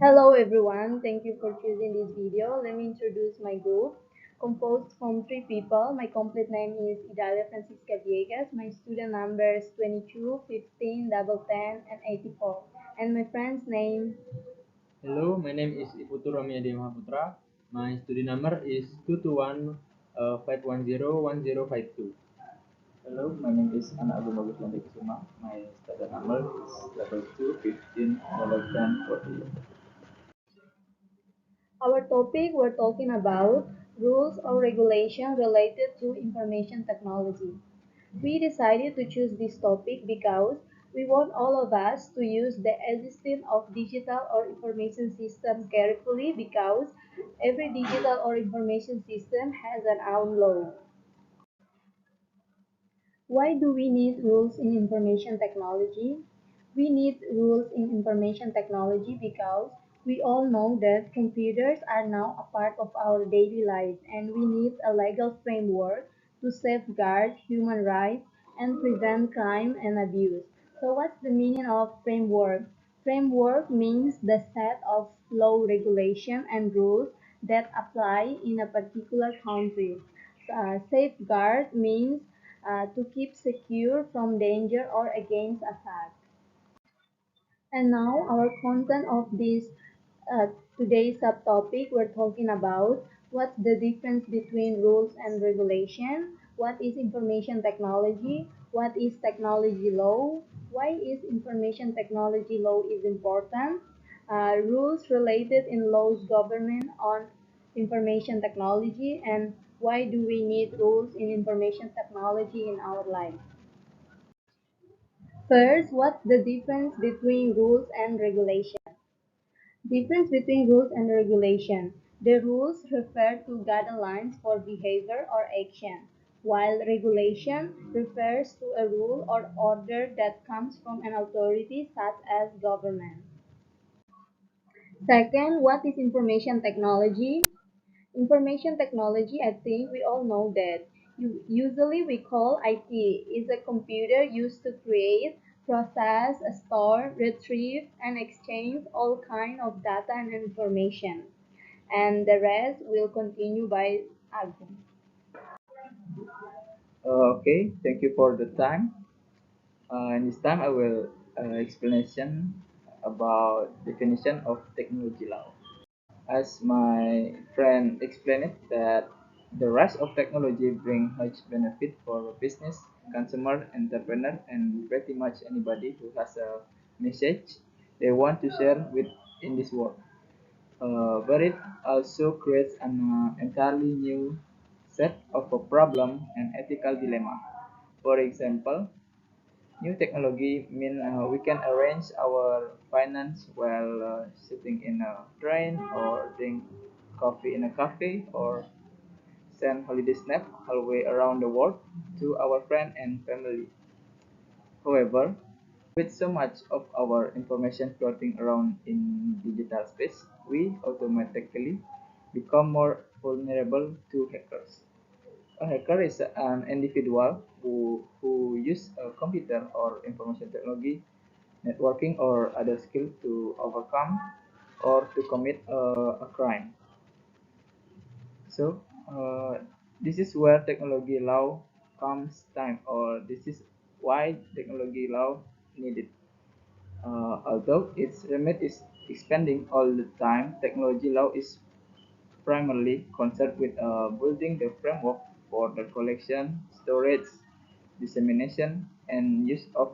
Hello everyone, thank you for choosing this video. Let me introduce my group, composed from three people. My complete name is Idalia Francisca Viegas. My student numbers 22, 15, 10, and 84. And my friend's name. Hello, my name is Iputu Romia De Mahaputra. My study number is 221 5101052. Hello, my name is Anak Agung Bagus Lantik Kusuma. My starter number is 2215 1110 48. Our topic we're talking about rules or regulation related to information technology. We decided to choose this topic because we want all of us to use the existence of digital or information system carefully because every digital or information system has an own law. Why do we need rules in information technology? We need rules in information technology because we all know that computers are now a part of our daily lives and we need a legal framework to safeguard human rights and prevent crime and abuse. So what's the meaning of framework? Framework means the set of law regulation and rules that apply in a particular country. Safeguard means to keep secure from danger or against attack. And now our content of this uh, today's subtopic, we're talking about what's the difference between rules and regulation, what is information technology, what is technology law, why is information technology law is important, rules related in laws government on information technology, and why do we need rules in information technology in our life. First, what's the difference between rules and regulation? Difference between rules and regulation. The rules refer to guidelines for behavior or action, while regulation refers to a rule or order that comes from an authority such as government. Second, what is information technology? Information technology, I think we all know that. Usually we call IT is a computer used to create, process, store, retrieve, and exchange all kind of data and information. And the rest will continue by Arjun. Okay, thank you for the time. And this time I will explanation about definition of technology law. As my friend explained it, that the rise of technology bring huge benefit for business, consumer, entrepreneur, and pretty much anybody who has a message they want to share with in this world. But it also creates an entirely new set of a problem and ethical dilemma. For example, new technology mean we can arrange our finance while sitting in a train or drink coffee in a cafe or send holiday snap halfway around the world to our friend and family. However, with so much of our information floating around in digital space, we automatically become more vulnerable to hackers. A hacker is an individual who use a computer or information technology, networking or other skill to overcome or to commit a crime. So this is where technology law comes time, or this is why technology law needed. Although its remit is expanding all the time, technology law is primarily concerned with building the framework for the collection, storage, dissemination, and use of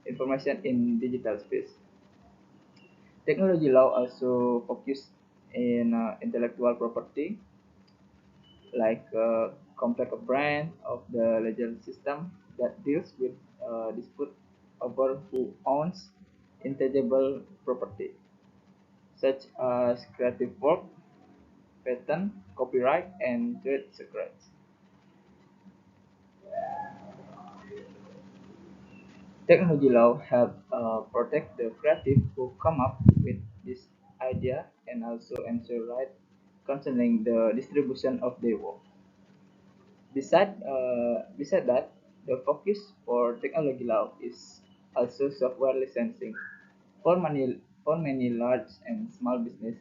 information in digital space. Technology law also focus in intellectual property, like complex brand of the legal system that deals with dispute over who owns intangible property, such as creative work, patent, copyright, and trade secrets. Technology law help protect the creative who come up with this idea and also ensure right concerning the distribution of their work. Beside that, the focus for technology law is also software licensing. For many For many large and small business,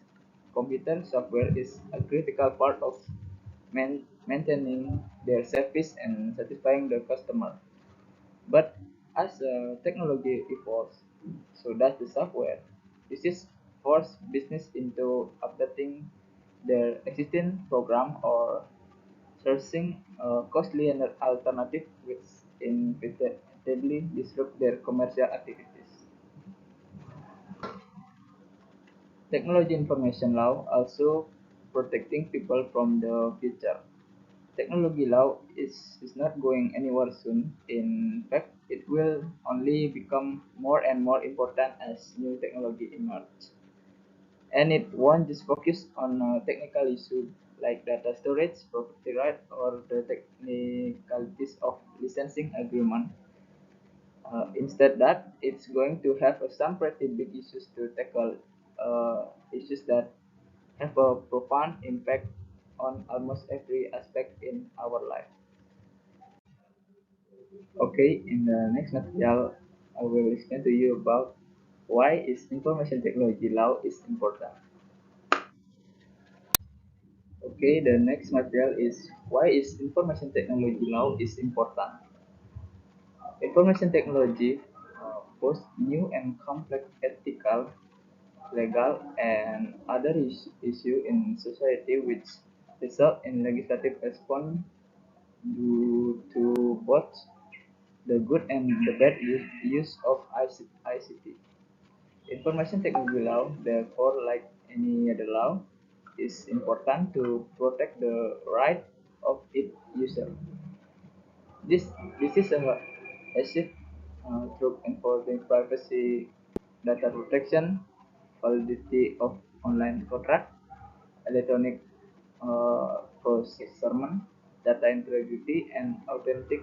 computer software is a critical part of maintaining their service and satisfying the customer. But as technology evolves, so does the software. This is force business into updating their existing program or searching a costly and alternative which inevitably disrupt their commercial activities. Technology information law also protecting people from the future. Technology law is not going anywhere soon. In fact, it will only become more and more important as new technology emerge. And it won't just focus on technical issues like data storage, property right, or the technicalities of licensing agreement. Instead, that it's going to have some pretty big issues to tackle, issues that have a profound impact on almost every aspect in our life. Okay, in the next material, I will explain to you about why is information technology law is important. Okay, the next material is why is information technology law is important. Information technology pose new and complex ethical, legal, and other issue in society which result in legislative response due to both the good and the bad use of ICT. Information technology law, therefore, like any other law, is important to protect the right of its user. This this is a shift through enforcing privacy, data protection, validity of online contract, electronic procurement, data integrity, and authentic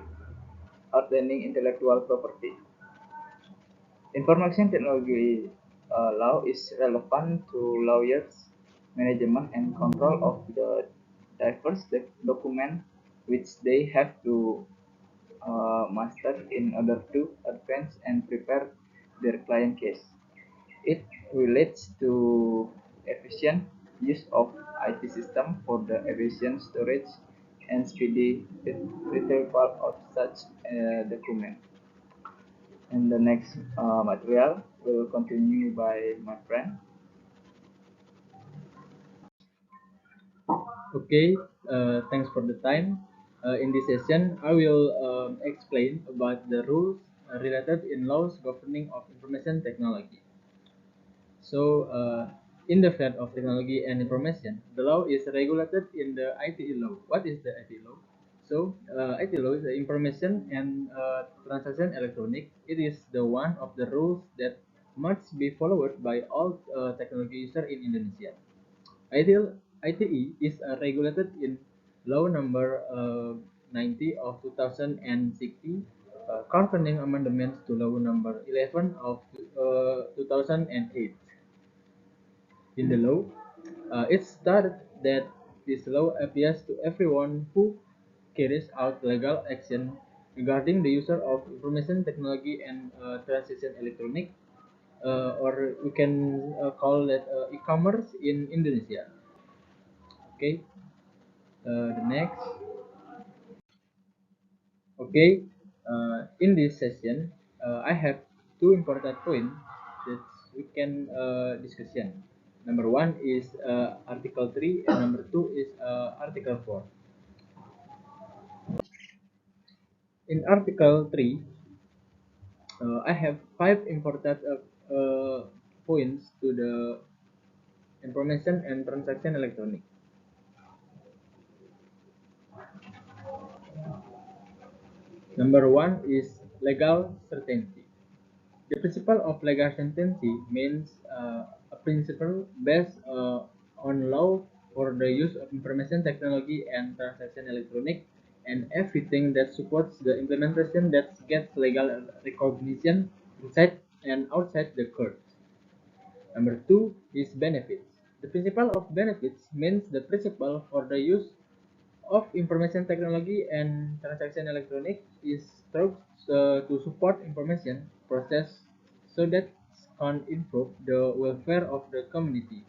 intellectual property. Information technology law is relevant to lawyers, management, and control of the diverse document which they have to master in order to advance and prepare their client case. It relates to efficient use of IT system for the efficient storage and speedy retrieval of such document. And the next material will continue by my friend. Okay, thanks for the time. In this session, I will explain about the rules related in laws governing of information technology. So, in the field of technology and information, the law is regulated in the ITE law. What is the ITE law? So, ITE law is the information and transaction electronic. It is the one of the rules that must be followed by all technology users in Indonesia. Ideal ITE is regulated in Law Number 90 of 2060, concerning amendments to Law Number 11 of 2008. In the law, it stated that this law applies to everyone who carries out legal action regarding the user of information technology and transaction electronic, or we can call it e-commerce in Indonesia. Okay, the next. Okay, in this session, I have two important points that we can discussion. Number one is Article 3 and number two is Article 4. In Article 3, I have five important points to the information and transaction electronic. Number one is legal certainty. The principle of legal certainty means a principle based on law for the use of information technology and transaction electronic and everything that supports the implementation that gets legal recognition inside and outside the court. Number two is benefits. The principle of benefits means the principle for the use of information technology and transaction electronic is thought to support information process so that can improve the welfare of the community.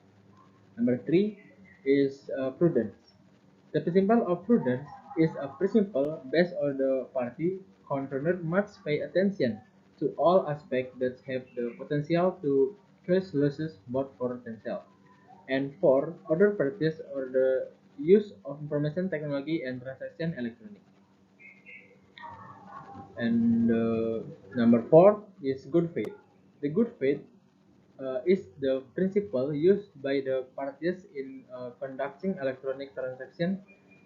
Number three is prudence. The principle of prudence is a principle based on the party concerned must pay attention to all aspects that have the potential to cause losses both for themselves and for other parties or the use of information technology and transaction electronic. And number four is good faith. The good faith is the principle used by the parties in conducting electronic transaction,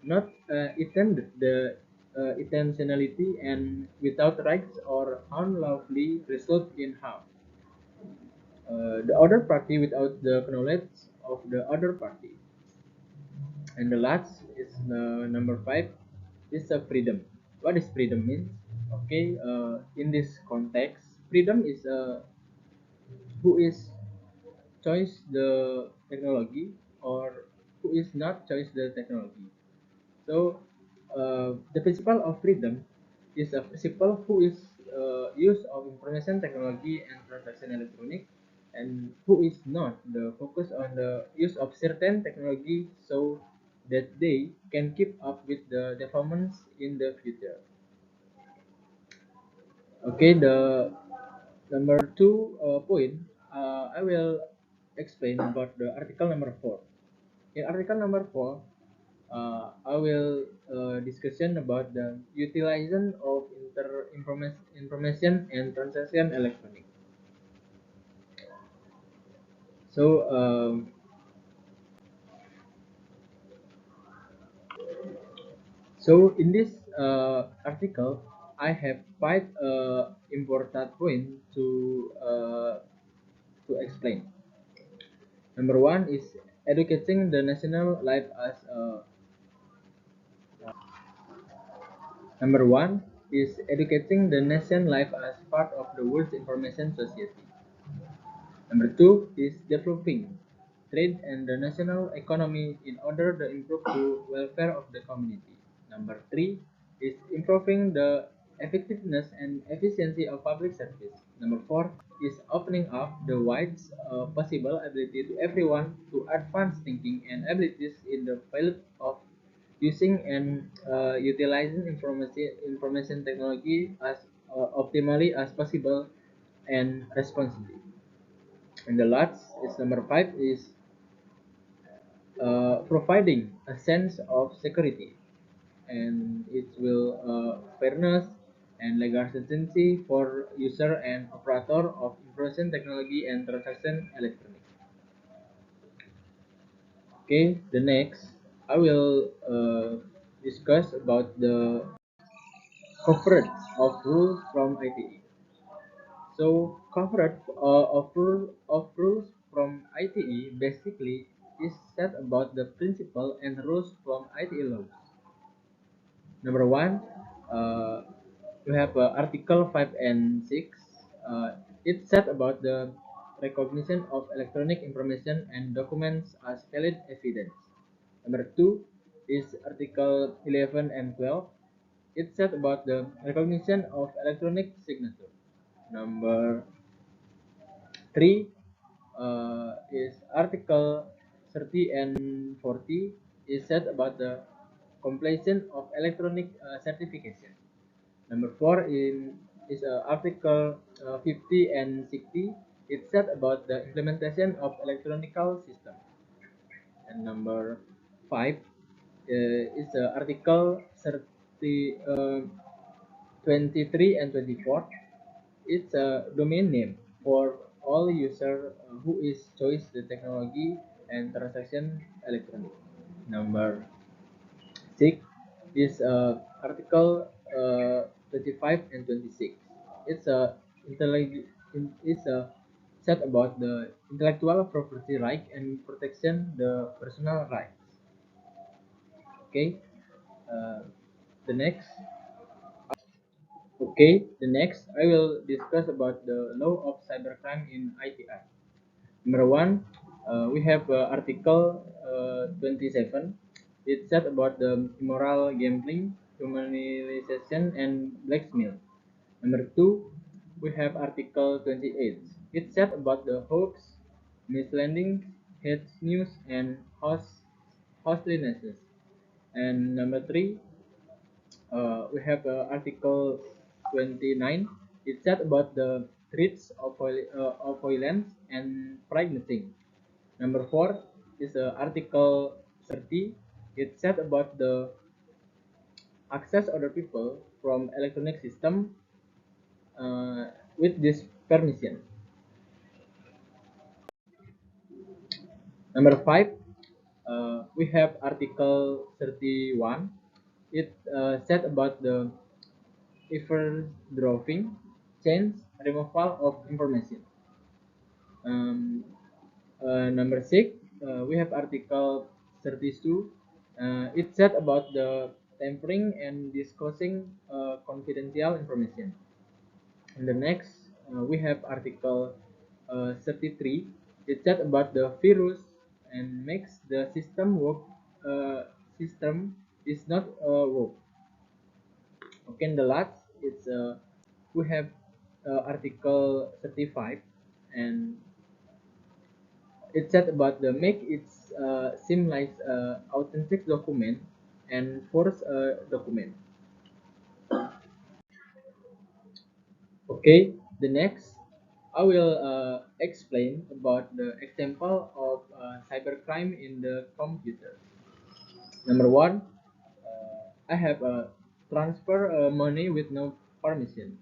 not intended the intentionality and without rights or unlawfully result in harm. The other party without the knowledge of the other party. And the last is number five is freedom. What is freedom means? Okay, in this context, freedom is who is choose the technology or who is not choose the technology. So the principle of freedom is a principle who is use of information technology and transaction electronic and who is not the focus on the use of certain technology so that they can keep up with the developments in the future. Okay, the number two point I will explain about the article number four. In article number four, I will discussion about the utilization of information and transaction electronic. So, in this article, I have quite important point to explain. Number one is educating the national life as number one is educating the nation life as part of the world's information society. Number two is developing trade and the national economy in order to improve the welfare of the community. Number three is improving the effectiveness and efficiency of public service. Number four is opening up the wide possible ability to everyone to advance thinking and abilities in the field of using and utilizing information technology as optimally as possible and responsibly. And the last is number five is providing a sense of security and it will fairness and legal certainty for user and operator of information technology and transaction electronic. Okay, the next I will discuss about the coverage of rules from ITE. So coverage of rules from ITE basically is set about the principle and rules from ITE laws. Number one, we have Article 5 and 6. It said about the recognition of electronic information and documents as valid evidence. Number two is Article 11 and 12. It said about the recognition of electronic signature. Number three is Article 30 and 40 is said about the completion of electronic certification. Number four is Article 50 and 60. It said about the implementation of electronical system. And number five is Article 30, 23 and 24. It's a domain name for all user who is choose the technology and transaction electronic. Number six is Article 25 and 26. It's a it's a set about the intellectual property right and protection the personal rights. Okay. Uh, the next. Okay. The next I will discuss about the law of cybercrime in ITI. Number one, we have Article 27. It said about the immoral gambling, humanization, and blacksmail. Number two, we have Article 28. It said about the hoax, misleading, hate news, and hostilities. And number three, we have Article 29. It said about the threats of violence and pregnancy. Number four is Article 30. It said about the access other people from electronic system uh, with this permission. Number five, we have Article 31. It said about the eavesdropping, change, removal of information. Um, Number six, we have Article 32. It said about the tampering and disclosing confidential information. And the next, we have Article 33. It said about the virus and makes the system work. System is not work. Okay, and the last it's we have Article 35, and it said about the make it seem like authentic document and force document. Okay, the next I will explain about the example of cybercrime in the computer. Number one, I have transfer money with no permission.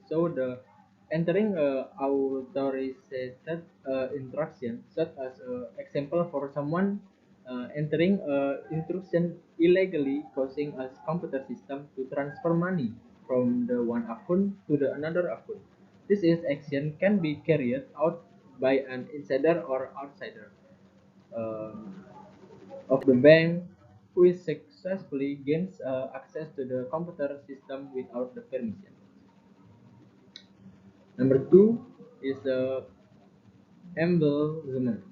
So the entering authorized instruction, such as example for someone entering instruction illegally, causing a computer system to transfer money from the one account to the another account. This is action can be carried out by an insider or outsider uh, of the bank who is successfully gains access to the computer system without the permission. Number two is embezzlement.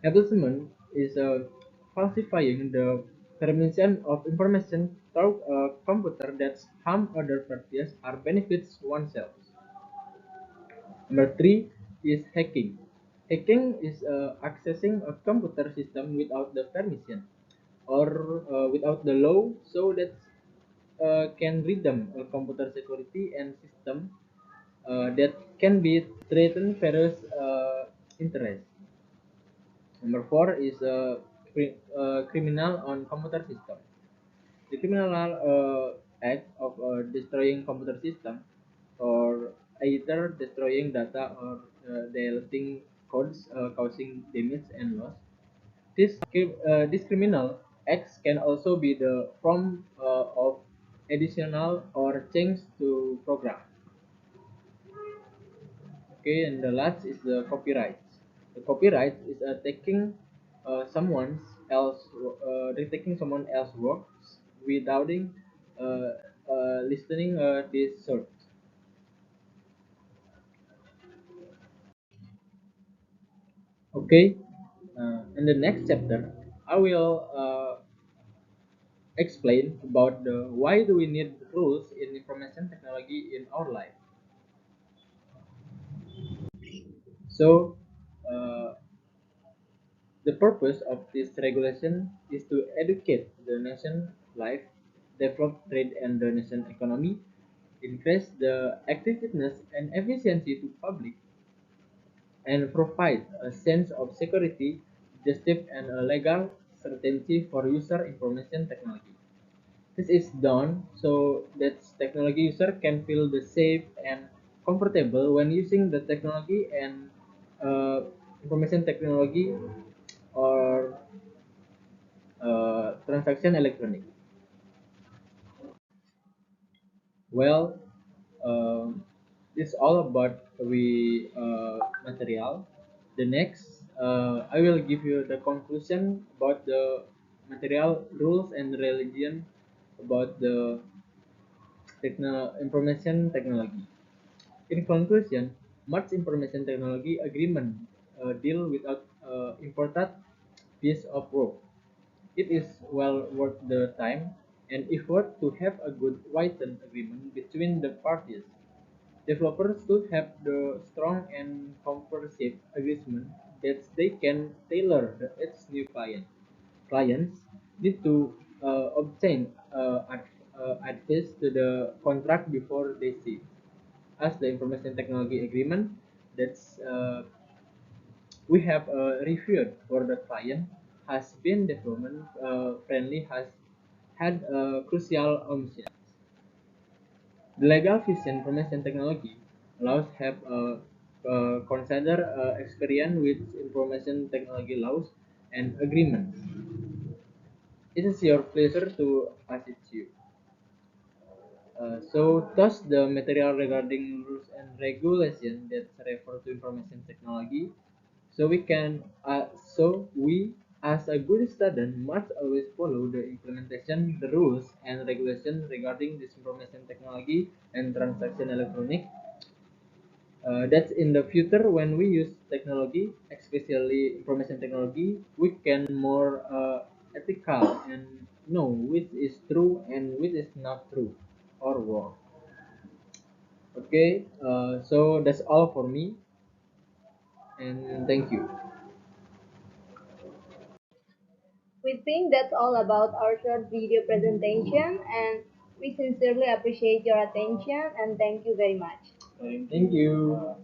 Embezzlement is falsifying the permission of information through a computer that harm other parties or benefits oneself. Number three is hacking. Hacking is accessing a computer system without the permission or without the law, so that can redeem a computer security and system that can be threatened various interests. Number four is criminal on computer system. The criminal act of destroying computer system or either destroying data or deleting codes causing damage and loss. This criminal acts can also be the form of additional or change to program. Okay, and the last is the copyright. The copyright is retaking someone else works without listening this sort. Okay, in the next chapter, I will explain about the why do we need rules in information technology in our life. So, uh, the purpose of this regulation is to educate the nation life, develop trade and the nation economy, increase the effectiveness and efficiency to public, and provide a sense of security, justice, and a legal certainty for user information technology. This is done so that technology user can feel the safe and comfortable when using the technology and information technology or transaction electronic. Well, it's all about we material. The next, I will give you the conclusion about the material rules and religion about the information technology. In conclusion, much information technology agreement deal with a important piece of work. It is well worth the time and effort to have a good written agreement between the parties. Developers should have the strong and comprehensive agreement that they can tailor its new client. Clients need to obtain advice to the contract before they see. As the information technology agreement that's we have reviewed for the client has been development friendly has had crucial omissions. The legal vision information technology allows have consider experience with information technology laws and agreements. It is your pleasure to assist you. Thus the material regarding rules and regulation that refer to information technology. So we as a good student must always follow the implementation, the rules and regulations regarding this information technology and transaction electronic. That's in the future when we use technology, especially information technology, we can more ethical and know which is true and which is not true or wrong. Okay, so that's all for me, and thank you. We think that's all about our short video presentation, and we sincerely appreciate your attention and thank you very much. Thank you.